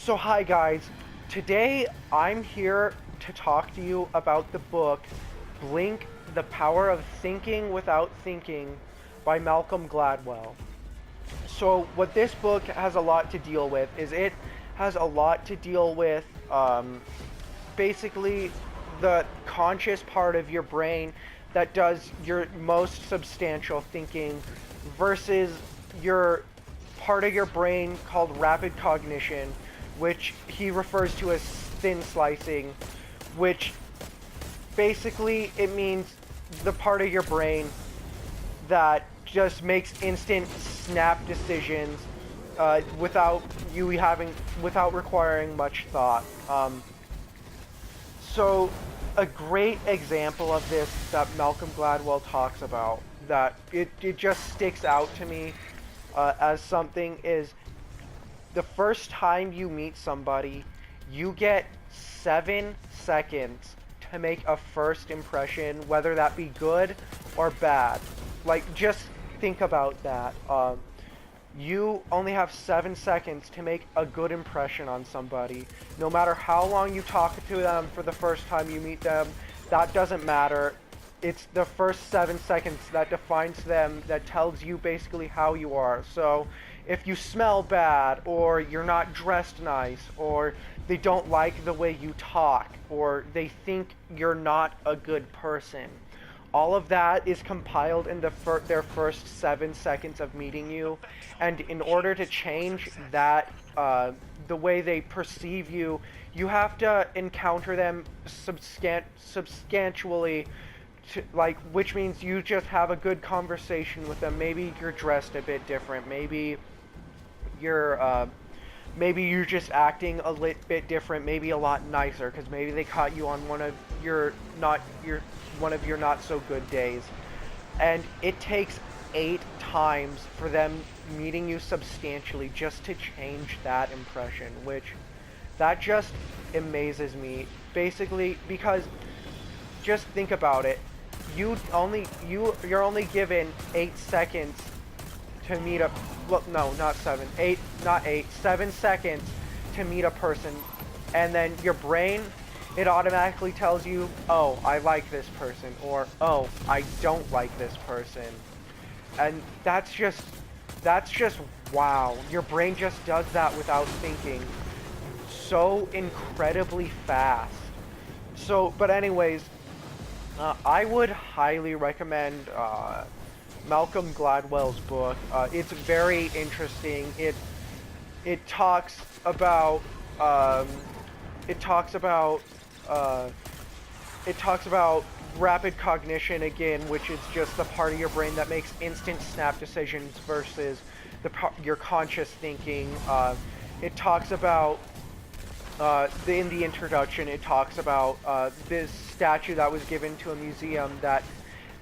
So hi guys, today I'm here to talk to you about the book Blink, The Power of Thinking Without Thinking by Malcolm Gladwell. So what this book has a lot to deal with is it has a lot to deal with basically the conscious part of your brain that does your most substantial thinking versus your part of your brain called rapid cognition, which he refers to as thin slicing, which basically it means the part of your brain that just makes instant snap decisions without requiring much thought. So a great example of this that Malcolm Gladwell talks about that it just sticks out to me as something is the first time you meet somebody, you get 7 seconds to make a first impression, whether that be good or bad. Like, just think about that. You only have 7 seconds to make a good impression on somebody. No matter how long you talk to them for the first time you meet them, that doesn't matter. It's the first 7 seconds that defines them, that tells you basically how you are. So if you smell bad, or you're not dressed nice, or they don't like the way you talk, or they think you're not a good person, all of that is compiled in their first 7 seconds of meeting you. And in order to change that, the way they perceive you, you have to encounter them substantially, which means you just have a good conversation with them. Maybe you're dressed a bit different. You're uh, maybe you're just acting a bit different. Maybe a lot nicer because maybe they caught you on one of your not so good days. And it takes 8 times for them meeting you substantially just to change that impression, which that just amazes me. Basically, because just think about it. You're only given 8 seconds to meet a, well, no, not 7 seconds to meet a person, and then your brain, it automatically tells you, oh, I like this person, or oh, I don't like this person. And that's just wow. Your brain just does that without thinking so incredibly fast. So, but anyways, I would highly recommend Malcolm Gladwell's book. It's very interesting. It talks about it talks about uh, it talks about rapid cognition again, which is just the part of your brain that makes instant snap decisions versus your conscious thinking. It talks about in the introduction, it talks about this statue that was given to a museum that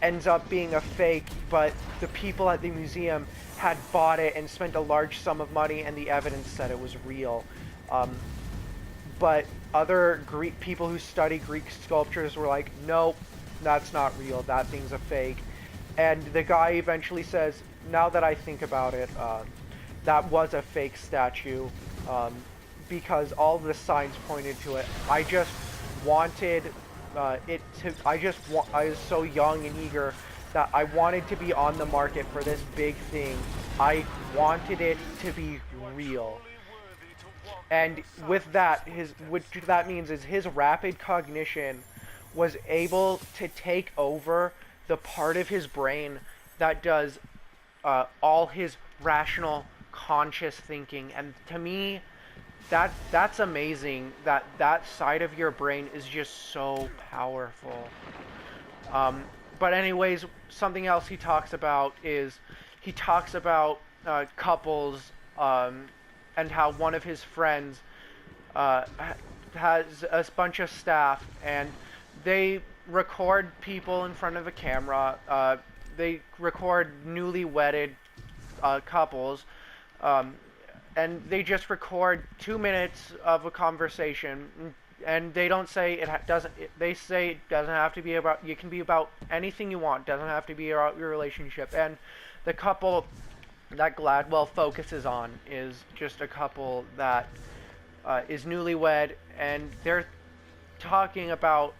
ends up being a fake, but the people at the museum had bought it and spent a large sum of money, and the evidence said it was real. But other Greek people who study Greek sculptures were like, nope, that's not real, that thing's a fake. And the guy eventually says, now that I think about it, that was a fake statue, because all the signs pointed to it. I just wanted I was so young and eager that I wanted to be on the market for this big thing. I wanted it to be real. And with that, which that means is his rapid cognition was able to take over the part of his brain that does all his rational, conscious thinking. And to me, that's amazing. That side of your brain is just so powerful. But anyways, something else he talks about couples, and how one of his friends has a bunch of staff, and they record people in front of a camera. They record newly wedded couples. And they just record 2 minutes of a conversation, and they don't say they say it doesn't have to be about, you can be about anything you want, doesn't have to be about your relationship. And the couple that Gladwell focuses on is just a couple that is newlywed, and they're talking about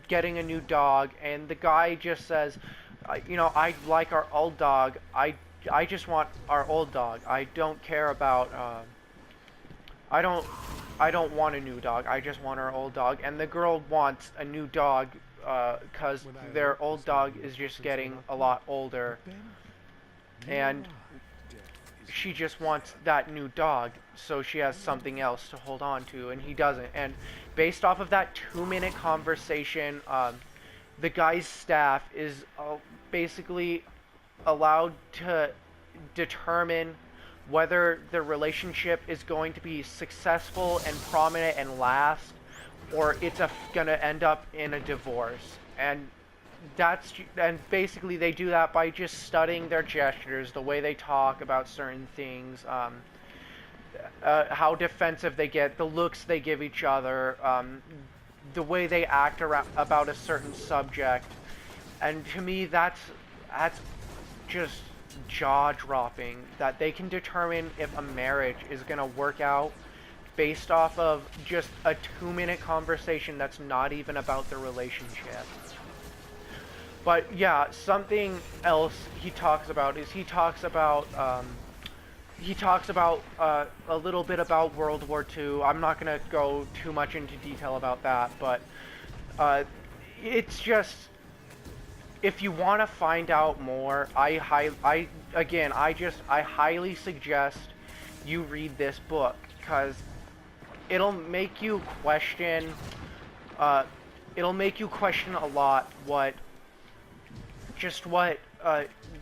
getting a new dog, and the guy just says, I like our old dog. I just want our old dog. I don't care about. I don't. I don't want a new dog. I just want our old dog. And the girl wants a new dog because their old dog is just getting a lot older, and she just wants that new dog so she has something else to hold on to, and he doesn't. And based off of that 2-minute conversation, the guy's staff is basically allowed to determine whether the relationship is going to be successful and prominent and last, or it's gonna end up in a divorce. And basically they do that by just studying their gestures, the way they talk about certain things, how defensive they get, the looks they give each other, the way they act about a certain subject. And to me, that's just jaw-dropping, that they can determine if a marriage is going to work out based off of just a 2-minute conversation that's not even about the relationship. But yeah, something else he talks about is he talks about a little bit about World War II. I'm not going to go too much into detail about that, but it's just, if you want to find out more, I highly suggest you read this book, because it'll make you question a lot what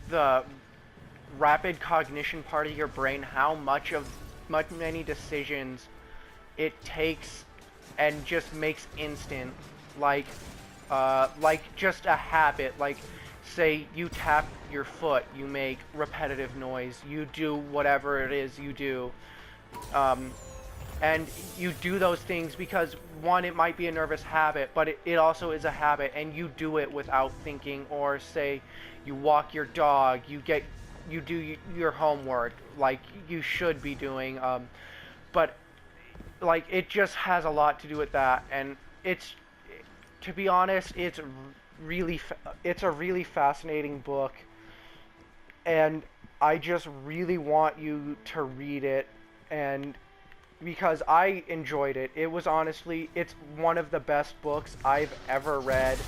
the rapid cognition part of your brain, how many decisions it takes and just makes instant, like just a habit. Like, say you tap your foot, you make repetitive noise, you do whatever it is you do, and you do those things because, one, it might be a nervous habit, but it also is a habit, and you do it without thinking. Or say you walk your dog, you do your homework like you should be doing, but like, it just has a lot to do with that. And to be honest, it's a really fascinating book, and I just really want you to read it, and because I enjoyed it. It's one of the best books I've ever read,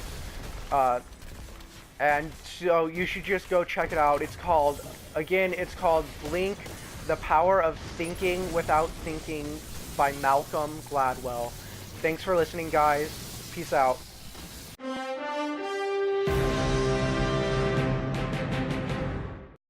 and so you should just go check it out. It's called Blink: The Power of Thinking Without Thinking by Malcolm Gladwell. Thanks for listening, guys. Peace out.